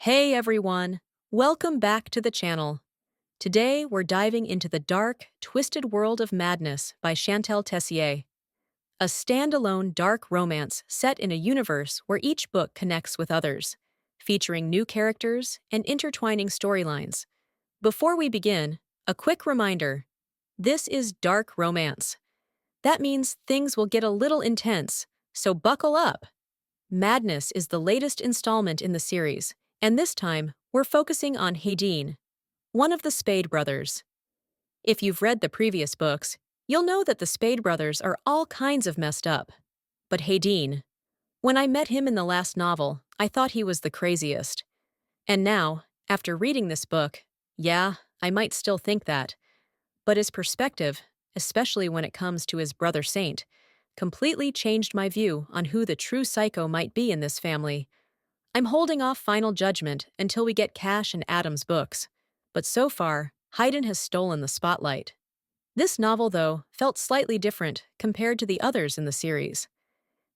Hey everyone, welcome back to the channel. Today we're diving into the dark, twisted world of madness by Shantel Tessier, a standalone dark romance set in a universe where each book connects with others, featuring new characters and intertwining storylines. Before we begin, a quick reminder: this is dark romance. That means things will get a little intense, so buckle up. Madness is the latest installment in the series, and this time we're focusing on Haidyn, one of the Spade brothers. If you've read the previous books, you'll know that the Spade brothers are all kinds of messed up. But Haidyn, when I met him in the last novel, I thought he was the craziest. And now, after reading this book, yeah, I might still think that. But his perspective, especially when it comes to his brother Saint, completely changed my view on who the true psycho might be in this family. I'm holding off final judgment until we get Cash and Adam's books, but so far, Haydn has stolen the spotlight. This novel, though, felt slightly different compared to the others in the series.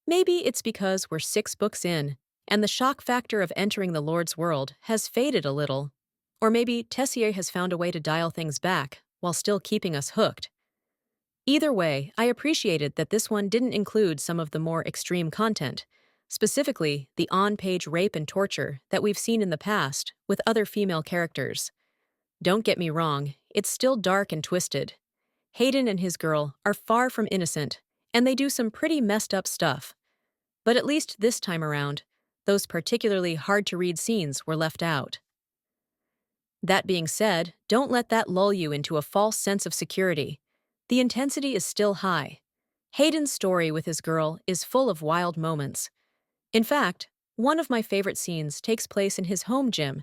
Maybe it's because we're 6 books in, and the shock factor of entering the Lord's world has faded a little. Or maybe Tessier has found a way to dial things back while still keeping us hooked. Either way, I appreciated that this one didn't include some of the more extreme content, specifically the on-page rape and torture that we've seen in the past with other female characters. Don't get me wrong, it's still dark and twisted. Haydn and his girl are far from innocent, and they do some pretty messed up stuff. But at least this time around, those particularly hard-to-read scenes were left out. That being said, don't let that lull you into a false sense of security. The intensity is still high. Haydn's story with his girl is full of wild moments. In fact, one of my favorite scenes takes place in his home gym,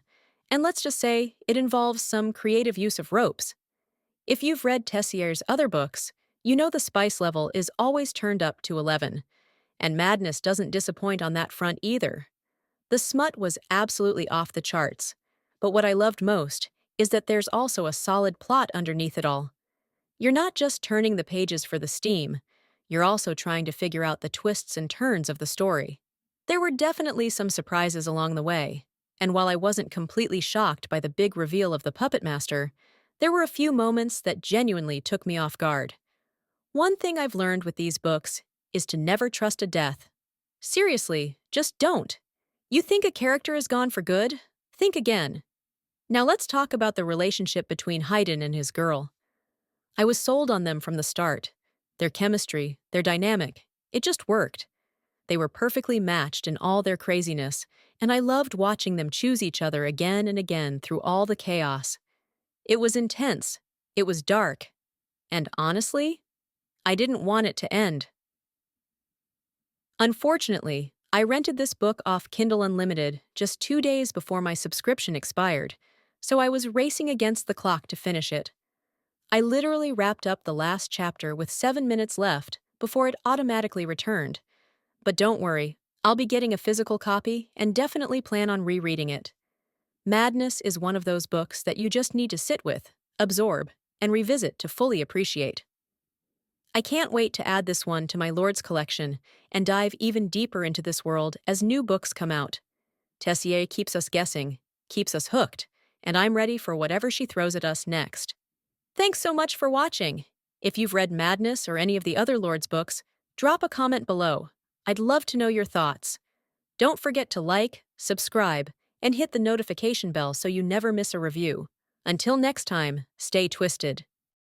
and let's just say it involves some creative use of ropes. If you've read Tessier's other books, you know the spice level is always turned up to 11, and madness doesn't disappoint on that front either. The smut was absolutely off the charts, but what I loved most is that there's also a solid plot underneath it all. You're not just turning the pages for the steam, you're also trying to figure out the twists and turns of the story. There were definitely some surprises along the way, and while I wasn't completely shocked by the big reveal of the puppet master, there were a few moments that genuinely took me off guard. One thing I've learned with these books is to never trust a death. Seriously, just don't. You think a character is gone for good? Think again. Now let's talk about the relationship between Haydn and his girl. I was sold on them from the start. Their chemistry, their dynamic, it just worked. They were perfectly matched in all their craziness, and I loved watching them choose each other again and again through all the chaos. It was intense, it was dark, and honestly, I didn't want it to end. Unfortunately, I rented this book off Kindle Unlimited just 2 days before my subscription expired, so I was racing against the clock to finish it. I literally wrapped up the last chapter with 7 minutes left before it automatically returned. But don't worry, I'll be getting a physical copy and definitely plan on rereading it. Madness is one of those books that you just need to sit with, absorb, and revisit to fully appreciate. I can't wait to add this one to my Lord's collection and dive even deeper into this world as new books come out. Tessier keeps us guessing, keeps us hooked, and I'm ready for whatever she throws at us next. Thanks so much for watching. If you've read Madness or any of the other Lord's books, drop a comment below. I'd love to know your thoughts. Don't forget to like, subscribe, and hit the notification bell so you never miss a review. Until next time, stay twisted.